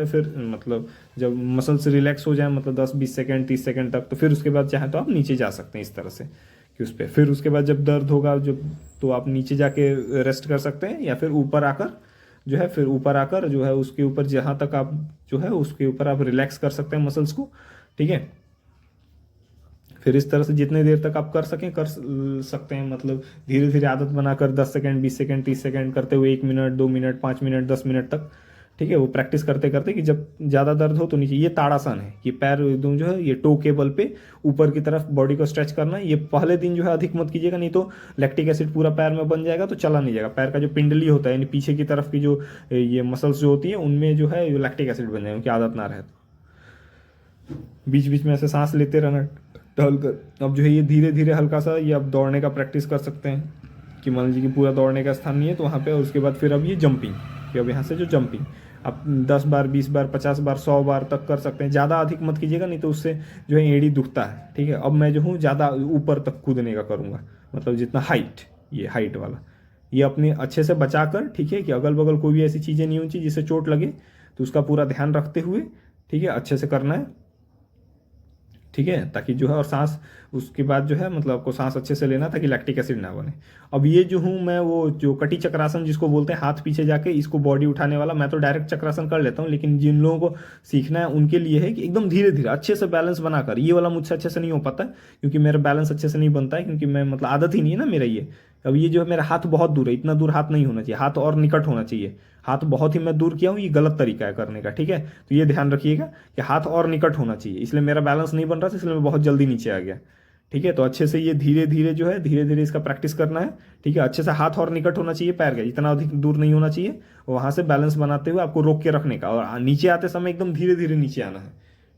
फिर मतलब जब मसल्स रिलैक्स हो जाए मतलब 10-20 सेकंड 30 सेकंड तक, तो फिर उसके बाद चाहे तो आप नीचे जा सकते हैं इस तरह से कि उस पर। फिर उसके बाद जब दर्द होगा जब, तो आप नीचे जाके रेस्ट कर सकते हैं, या फिर ऊपर आकर जो है, फिर ऊपर आकर जो है उसके ऊपर जहाँ तक आप जो है उसके ऊपर आप रिलैक्स कर सकते हैं मसल्स को, ठीक है। फिर इस तरह से जितने देर तक आप कर सकें कर सकते हैं, मतलब धीरे धीरे आदत बनाकर 10 सेकंड 20 सेकंड 30 सेकंड करते हुए 1 मिनट 2 मिनट 5 मिनट 10 मिनट तक, ठीक है, वो प्रैक्टिस करते करते कि जब ज़्यादा दर्द हो तो नीचे। ये ताड़ासन है कि पैर एकदम जो है ये टो के बल पे ऊपर की तरफ बॉडी को स्ट्रेच करना है। ये पहले दिन जो है अधिक मत कीजिएगा, नहीं तो लैक्टिक एसिड पूरा पैर में बन जाएगा तो चला नहीं जाएगा। पैर का जो पिंडली होता है यानी पीछे की तरफ की जो ये मसल्स जो होती है उनमें जो है लैक्टिक एसिड बन जाएगा, उनकी आदत ना रहे। बीच बीच में ऐसे सांस लेते रहना टहल कर। अब जो है ये धीरे धीरे हल्का सा ये अब दौड़ने का प्रैक्टिस कर सकते हैं कि मान लीजिए कि पूरा दौड़ने का स्थान नहीं है तो वहाँ पे, उसके बाद फिर अब ये जंपिंग, कि अब यहाँ से जो जंपिंग आप 10 बार 20 बार 50 बार 100 बार तक कर सकते हैं। ज़्यादा अधिक मत कीजिएगा नहीं तो उससे जो है एड़ी दुखता है, ठीक है। अब मैं जो हूँ ज़्यादा ऊपर तक कूदने का करूँगा, मतलब जितना हाइट, ये हाइट वाला, ये अपने अच्छे से बचा कर, ठीक है, कि अगल बगल कोई भी ऐसी चीज़ें नहीं होनी चाहिए जिससे चोट लगे, तो उसका पूरा ध्यान रखते हुए, ठीक है, अच्छे से करना है, ठीक है, ताकि जो है, और सांस उसके बाद जो है मतलब आपको सांस अच्छे से लेना ताकि लैक्टिक एसिड ना बने। अब ये जो हूँ मैं, वो जो कटी चक्रासन जिसको बोलते हैं, हाथ पीछे जाके इसको बॉडी उठाने वाला, मैं तो डायरेक्ट चक्रासन कर लेता हूँ, लेकिन जिन लोगों को सीखना है उनके लिए है कि एकदम धीरे धीरे अच्छे से बैलेंस बनाकर। ये वाला मुझसे अच्छे से नहीं हो पाता है क्योंकि मेरा बैलेंस अच्छे से नहीं बनता है, क्योंकि मैं मतलब आदत ही नहीं है ना मेरा ये। अब ये जो है मेरा हाथ बहुत दूर है, इतना दूर हाथ नहीं होना चाहिए, हाथ और निकट होना चाहिए। हाथ बहुत ही मैं दूर किया हूँ, ये गलत तरीका है करने का, ठीक है। तो ये ध्यान रखिएगा कि हाथ और निकट होना चाहिए, इसलिए मेरा बैलेंस नहीं बन रहा था, इसलिए मैं बहुत जल्दी नीचे आ गया, ठीक है। तो अच्छे से ये धीरे धीरे जो है, धीरे धीरे इसका प्रैक्टिस करना है, ठीक है। अच्छे से हाथ और निकट होना चाहिए पैर का, इतना अधिक दूर नहीं होना चाहिए। वहाँ से बैलेंस बनाते हुए आपको रोक के रखने का, और नीचे आते समय एकदम धीरे धीरे नीचे आना है,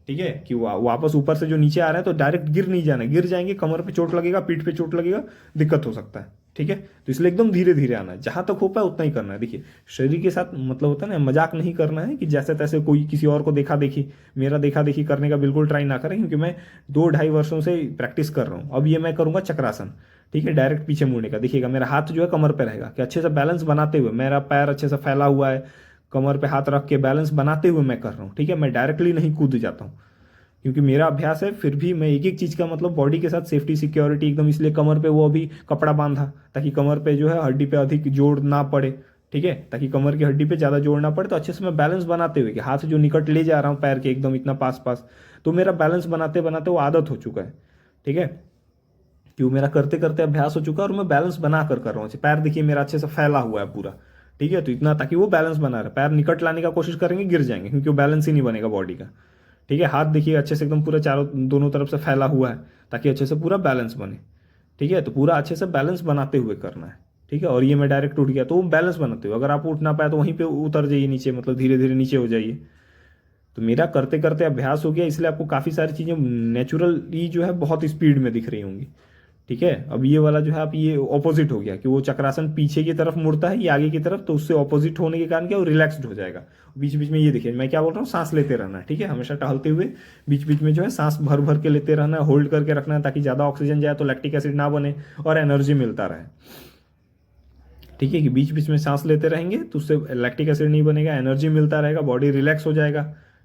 ठीक है, कि वापस ऊपर से जो नीचे आ रहे हैं तो डायरेक्ट गिर नहीं जाना, गिर जाएंगे कमर पे चोट लगेगा, पीठ पे चोट लगेगा, दिक्कत हो सकता है, ठीक है। तो इसलिए एकदम धीरे धीरे आना है, जहां तक हो पाए उतना ही करना है। देखिए शरीर के साथ मतलब होता है ना, मजाक नहीं करना है कि जैसे तैसे कोई किसी और को देखा देखी, मेरा देखा देखी करने का बिल्कुल ट्राई ना करें, क्योंकि मैं 2-2.5 वर्षों से प्रैक्टिस कर रहा हूँ। अब ये मैं करूंगा चक्रासन, ठीक है, डायरेक्ट पीछे मुड़ने का। देखिएगा मेरा हाथ जो है कमर पे रहेगा, कि अच्छे से बैलेंस बनाते हुए, मेरा पैर अच्छे से फैला हुआ है, कमर पे हाथ रख के बैलेंस बनाते हुए मैं कर रहा हूँ, ठीक है। मैं डायरेक्टली नहीं कूद जाता हूँ क्योंकि मेरा अभ्यास है, फिर भी मैं एक एक चीज़ का मतलब बॉडी के साथ सेफ्टी सिक्योरिटी एकदम, इसलिए कमर पे वो अभी कपड़ा बांधा ताकि कमर पे जो है हड्डी पे अधिक जोड़ ना पड़े, ठीक है, ताकि कमर की हड्डी पे ज़्यादा जोड़ ना पड़े। तो अच्छे से मैं बैलेंस बनाते हुए कि हाथ जो निकट ले जा रहा हूँ पैर के एकदम इतना पास पास, तो मेरा बैलेंस बनाते बनाते वो आदत हो चुका है, ठीक है, कि वो मेरा करते करते अभ्यास हो चुका है और मैं बैलेंस बना कर रहा हूँ। पैर देखिए मेरा अच्छे से फैला हुआ है पूरा, ठीक है, तो इतना ताकि वो बैलेंस बना रहे। पैर निकट लाने का कोशिश करेंगे गिर जाएंगे क्योंकि वो बैलेंस ही नहीं बनेगा बॉडी का, ठीक है। हाथ देखिए अच्छे से एकदम पूरा चारों दोनों तरफ से फैला हुआ है ताकि अच्छे से पूरा बैलेंस बने, ठीक है। तो पूरा अच्छे से बैलेंस बनाते हुए करना है, ठीक है। और ये मैं डायरेक्ट उठ गया तो वो बैलेंस बनाते हुए, अगर आप उठ ना पाए तो वहीं पे उतर जाइए नीचे, मतलब धीरे धीरे नीचे हो जाइए। तो मेरा करते करते अभ्यास हो गया, इसलिए आपको काफ़ी सारी चीज़ें नेचुरली जो है बहुत स्पीड में दिख रही होंगी, ठीक है। अब ये वाला जो है आप ये ऑपोजिट हो गया कि वो चक्रासन पीछे की तरफ मुड़ता है, ये आगे की तरफ, तो उससे ऑपोजिट होने के कारण क्या वो रिलैक्स्ड हो जाएगा। बीच बीच में ये देखिए मैं क्या बोल रहा हूँ, सांस लेते रहना है, ठीक है, हमेशा टहलते हुए बीच बीच में जो है सांस भर भर के लेते रहना है, होल्ड करके रखना है, ताकि ज़्यादा ऑक्सीजन जाए तो लैक्टिक एसिड ना बने और एनर्जी मिलता रहे। ठीक है कि बीच बीच में सांस लेते रहेंगे तो उससे लैक्टिक एसिड नहीं बनेगा, एनर्जी मिलता रहेगा, बॉडी रिलैक्स हो जाएगा।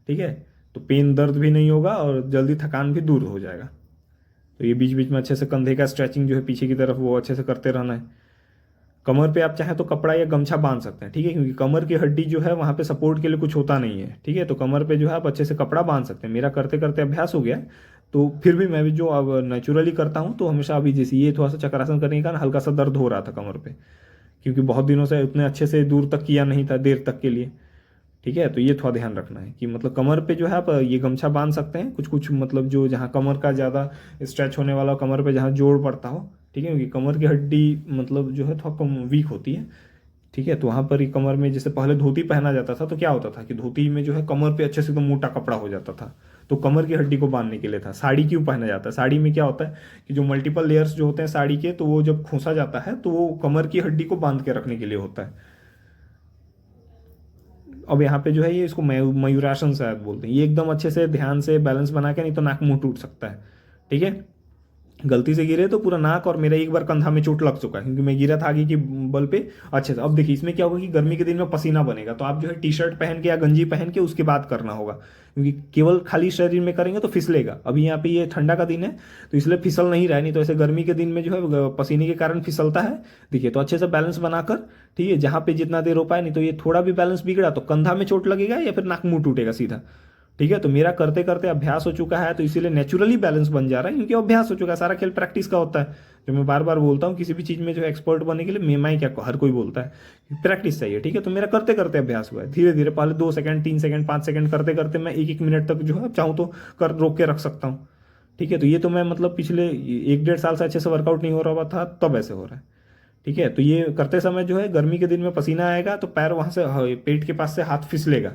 ठीक है, तो पेन दर्द भी नहीं होगा और जल्दी थकान भी दूर हो जाएगा। तो ये बीच बीच में अच्छे से कंधे का स्ट्रेचिंग जो है पीछे की तरफ वो अच्छे से करते रहना है। कमर पे आप चाहें तो कपड़ा या गमछा बांध सकते हैं, ठीक है, क्योंकि कमर की हड्डी जो है वहाँ पे सपोर्ट के लिए कुछ होता नहीं है। ठीक है, तो कमर पे जो है आप अच्छे से कपड़ा बांध सकते हैं। मेरा करते करते अभ्यास हो गया, तो फिर भी मैं भी जो अब नेचुरली करता हूँ तो हमेशा अभी जैसे ये थोड़ा सा चक्रासन करने के कारण हल्का सा दर्द हो रहा था कमर पे, क्योंकि बहुत दिनों से उतने अच्छे से दूर तक किया नहीं था देर तक के लिए। ठीक है, तो ये थोड़ा ध्यान रखना है कि मतलब कमर पे जो है आप ये गमछा बांध सकते हैं कुछ कुछ, मतलब जो जहाँ कमर का ज़्यादा स्ट्रेच होने वाला, कमर पे जहाँ जोड़ पड़ता हो। ठीक है, क्योंकि कमर की हड्डी मतलब जो है थोड़ा कम वीक होती है। ठीक है, तो वहाँ पर ही कमर में जैसे पहले धोती पहना जाता था तो क्या होता था कि धोती में जो है कमर पे अच्छे से एकदम मोटा कपड़ा हो जाता था, तो कमर की हड्डी को बांधने के लिए था। साड़ी क्यों पहना जाता है, साड़ी में क्या होता है कि जो मल्टीपल लेयर्स जो होते हैं साड़ी के, तो वो जब खोसा जाता है तो वो कमर की हड्डी को बांध के रखने के लिए होता है। अब यहाँ पे जो है ये इसको मयूरासन शायद बोलते हैं। ये एकदम अच्छे से ध्यान से बैलेंस बना के, नहीं तो नाक मुंह टूट सकता है। ठीक है, गलती से गिरे तो पूरा नाक, और मेरा एक बार कंधा में चोट लग चुका है क्योंकि मैं गिरा था आगे की बल पे अच्छे से। अब देखिए इसमें क्या होगा कि गर्मी के दिन में पसीना बनेगा, तो आप जो है टी शर्ट पहन के या गंजी पहन के उसके बाद करना होगा, क्योंकि केवल खाली शरीर में करेंगे तो फिसलेगा। अभी यहाँ पे ये ठंडा का दिन है तो इसलिए फिसल नहीं रहा है, नहीं तो ऐसे गर्मी के दिन में जो है पसीने के कारण फिसलता है। देखिए, तो अच्छे से बैलेंस बनाकर, ठीक है, जहाँ पे जितना देर हो पाए, नहीं तो ये थोड़ा भी बैलेंस बिगड़ा तो कंधा में चोट लगेगा या फिर नाक मुंह टूटेगा सीधा। ठीक है, तो मेरा करते करते अभ्यास हो चुका है, तो इसीलिए नेचुरली बैलेंस बन जा रहा है, क्योंकि अभ्यास हो चुका है। सारा खेल प्रैक्टिस का होता है, जो मैं बार बार बोलता हूँ किसी भी चीज़ में जो एक्सपर्ट बनने के लिए, मैं क्या हर कोई बोलता है प्रैक्टिस चाहिए। ठीक है, तो मेरा करते करते अभ्यास हुआ है, धीरे धीरे, पहले 2 सेकंड 3 सेकंड 5 सेकंड करते करते मैं 1-1 मिनट तक जो है चाहूँ तो कर रोक के रख सकता हूँ। ठीक है, तो ये तो मैं मतलब पिछले 1-1.5 साल से अच्छे से वर्कआउट नहीं हो रहा था तब ऐसे हो रहा है। ठीक है, तो ये करते समय जो है गर्मी के दिन में पसीना आएगा तो पैर वहाँ से पेट के पास से हाथ फिसलेगा,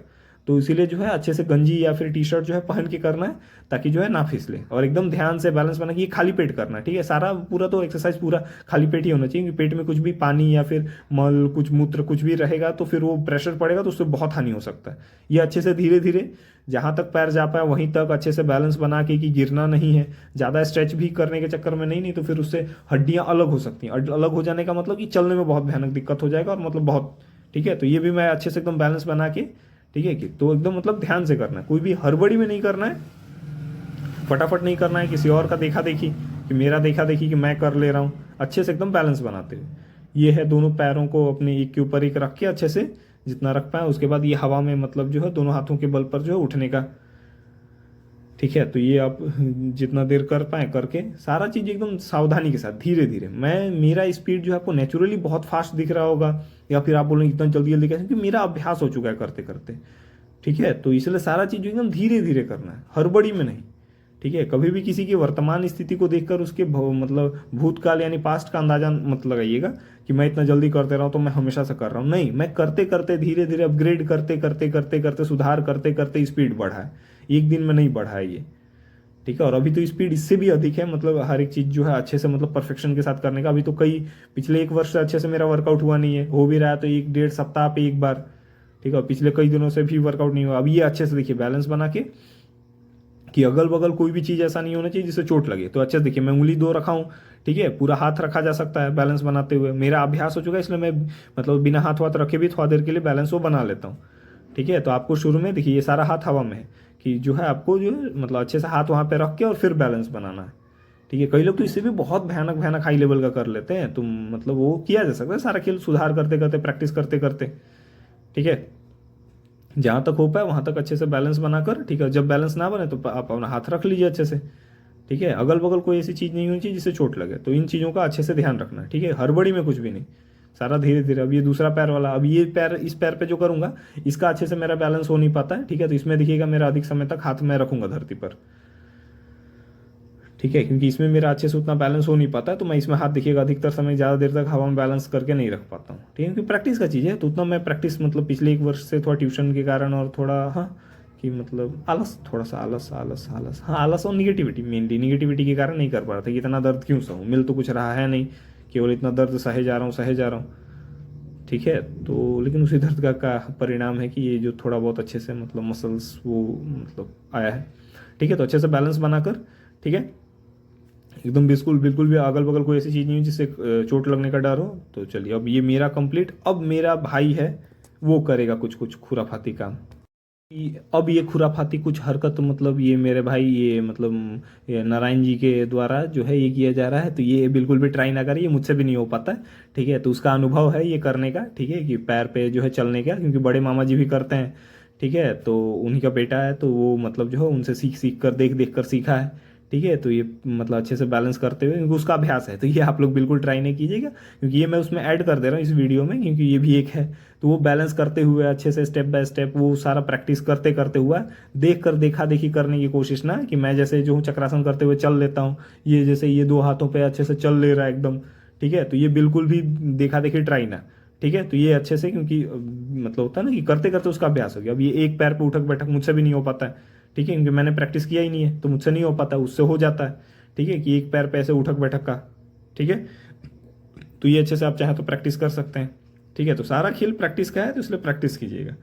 तो इसीलिए जो है अच्छे से गंजी या फिर टी शर्ट जो है पहन के करना है, ताकि जो है ना फिसले, और एकदम ध्यान से बैलेंस बना के ये खाली पेट करना है। ठीक है, सारा पूरा तो एक्सरसाइज पूरा खाली पेट ही होना चाहिए, क्योंकि पेट में कुछ भी पानी या फिर मल, कुछ मूत्र कुछ भी रहेगा तो फिर वो प्रेशर पड़ेगा तो उससे बहुत हानि हो सकता है। ये अच्छे से धीरे धीरे जहाँ तक पैर जा पाए वहीं तक अच्छे से बैलेंस बना के, कि गिरना नहीं है, ज़्यादा स्ट्रेच भी करने के चक्कर में नहीं तो फिर उससे हड्डियाँ अलग हो सकती हैं। अलग हो जाने का मतलब कि चलने में बहुत भयानक दिक्कत हो जाएगा, और मतलब बहुत। ठीक है, तो ये भी मैं अच्छे से एकदम बैलेंस बना के, ठीक है, कि तो एकदम मतलब ध्यान से करना है, कोई भी हड़बड़ी में नहीं करना है, फटाफट नहीं करना है, किसी और का देखा देखी कि मेरा देखा देखी कि मैं कर ले रहा हूँ, अच्छे से एकदम बैलेंस बनाते हुए। ये है दोनों पैरों को अपने एक के ऊपर एक रख के अच्छे से जितना रख पाए, उसके बाद ये हवा में मतलब जो है दोनों हाथों के बल पर जो है उठने का। ठीक है, तो ये आप जितना देर कर पाए करके, सारा चीज़ एकदम सावधानी के साथ धीरे धीरे। मेरा स्पीड जो है आपको नेचुरली बहुत फास्ट दिख रहा होगा, या फिर आप बोलेंगे इतना जल्दी जल्दी कैसे, क्योंकि मेरा अभ्यास हो चुका है करते करते। ठीक है, तो इसलिए सारा चीज़ एकदम धीरे धीरे करना है, हड़बड़ी में नहीं। ठीक है, कभी भी किसी की वर्तमान स्थिति को देखकर उसके मतलब भूतकाल यानी पास्ट का अंदाजा मत लगाइएगा कि मैं इतना जल्दी करते रहा हूँ तो मैं हमेशा से कर रहा हूँ। नहीं, मैं करते करते धीरे धीरे अपग्रेड करते करते करते करते सुधार करते करते स्पीड बढ़ा है, एक दिन में नहीं बढ़ा है ये। ठीक है, और अभी तो स्पीड इससे भी अधिक है, मतलब हर एक चीज़ जो है अच्छे से मतलब परफेक्शन के साथ करने का। अभी तो कई पिछले 1 वर्ष से अच्छे से मेरा वर्कआउट हुआ नहीं है, हो भी रहा है तो 1-1.5 सप्ताह पे एक बार। ठीक है, पिछले कई दिनों से भी वर्कआउट नहीं हुआ। अब ये अच्छे से देखिए बैलेंस बना के, कि अगल बगल कोई भी चीज़ ऐसा नहीं होना चाहिए जिससे चोट लगे। तो अच्छे से देखिए, मैं उंगली 2 रखा हूँ, ठीक है, पूरा हाथ रखा जा सकता है बैलेंस बनाते हुए। मेरा अभ्यास हो चुका है, इसलिए मैं मतलब बिना हाथ वाथ रखे भी थोड़ा देर के लिए बैलेंस वो बना लेता हूँ। ठीक है, तो आपको शुरू में देखिए ये सारा हाथ हवा में है, कि जो है आपको जो है मतलब अच्छे से हाथ वहाँ पे रख के और फिर बैलेंस बनाना है। ठीक है, कई लोग तो इससे भी बहुत भयानक भयानक हाई लेवल का कर लेते हैं, तो मतलब वो किया जा सकता है सारा खेल सुधार करते करते, प्रैक्टिस करते करते। ठीक है, जहाँ तक हो पाए वहाँ तक अच्छे से बैलेंस बनाकर। ठीक है, जब बैलेंस ना बने तो आप अपना हाथ रख लीजिए अच्छे से। ठीक है, अगल बगल कोई ऐसी चीज़ नहीं होनी चाहिए जिससे चोट लगे, तो इन चीज़ों का अच्छे से ध्यान रखना है। ठीक है, हड़बड़ी में कुछ भी नहीं, सारा धीरे धीरे। अब ये दूसरा पैर वाला, अब ये पैर, इस पैर पे जो करूँगा इसका अच्छे से मेरा बैलेंस हो नहीं पाता है। ठीक है, तो इसमें देखिएगा मेरा अधिक समय तक हाथ में रखूँगा धरती पर। ठीक है, क्योंकि इसमें मेरा अच्छे से उतना बैलेंस हो नहीं पाता है, तो मैं इसमें हाथ देखिएगा अधिकतर समय ज़्यादा देर तक हवा में बैलेंस करके नहीं रख पाता हूँ। ठीक है, क्योंकि प्रैक्टिस का चीज़ है, तो उतना मैं प्रैक्टिस मतलब पिछले 1 वर्ष से थोड़ा ट्यूशन के कारण और थोड़ा, हाँ, कि मतलब आलस, थोड़ा सा आलस आलस आलस, हाँ आलस और निगेटिविटी, मेनली निगेटिविटी के कारण नहीं कर पा रहा था कि इतना दर्द क्यों सहूँ, मिल तो कुछ रहा है नहीं, केवल इतना दर्द सहे जा रहा हूँ सहे जा रहा हूँ, ठीक है। तो लेकिन उसी दर्द का परिणाम है कि ये जो थोड़ा बहुत अच्छे से मतलब मसल्स वो मतलब आया है, ठीक है। तो अच्छे से बैलेंस बनाकर, ठीक है, एकदम बिल्कुल बिल्कुल भी अगल बगल कोई ऐसी चीज़ नहीं हो जिससे चोट लगने का डर हो। तो चलिए अब ये मेरा कंप्लीट, अब मेरा भाई है वो करेगा कुछ कुछ खुराफाती काम। अब ये खुराफाती कुछ हरकत मतलब ये मेरे भाई ये मतलब ये नारायण जी के द्वारा जो है ये किया जा रहा है, तो ये बिल्कुल भी ट्राई ना करें, ये मुझसे भी नहीं हो पाता है, ठीक है। तो उसका अनुभव है ये करने का, ठीक है, कि पैर पे जो है चलने का, क्योंकि बड़े मामा जी भी करते हैं, ठीक है। तो उन्हीं का बेटा है, तो वो मतलब जो है उनसे सीख सीख कर देख देख कर सीखा है, ठीक है। तो ये मतलब अच्छे से बैलेंस करते हुए, क्योंकि उसका अभ्यास है, तो ये आप लोग बिल्कुल ट्राई नहीं कीजिएगा, क्योंकि ये मैं उसमें ऐड कर दे रहा हूँ इस वीडियो में, क्योंकि ये भी एक है। तो वो बैलेंस करते हुए अच्छे से स्टेप बाय स्टेप वो सारा प्रैक्टिस करते करते हुआ देख कर देखा देखी करने की कोशिश ना, कि मैं जैसे जो हूँ चक्रासन करते हुए चल लेता हूँ, ये जैसे ये दो हाथों पे अच्छे से चल ले रहा है एकदम, ठीक है। तो ये बिल्कुल भी देखा देखी ट्राई ना, ठीक है। तो ये अच्छे से, क्योंकि मतलब होता है ना कि करते करते उसका अभ्यास हो गया। अब ये एक पैर पे उठक बैठक मुझसे भी नहीं हो पाता है, ठीक है, क्योंकि मैंने प्रैक्टिस किया ही नहीं है, तो मुझसे नहीं हो पाता, उससे हो जाता है, ठीक है, कि एक पैर पे ऐसे उठक बैठक का, ठीक है। तो ये अच्छे से आप चाहें तो प्रैक्टिस कर सकते हैं, ठीक है। तो सारा खेल प्रैक्टिस का है, तो इसलिए प्रैक्टिस कीजिएगा।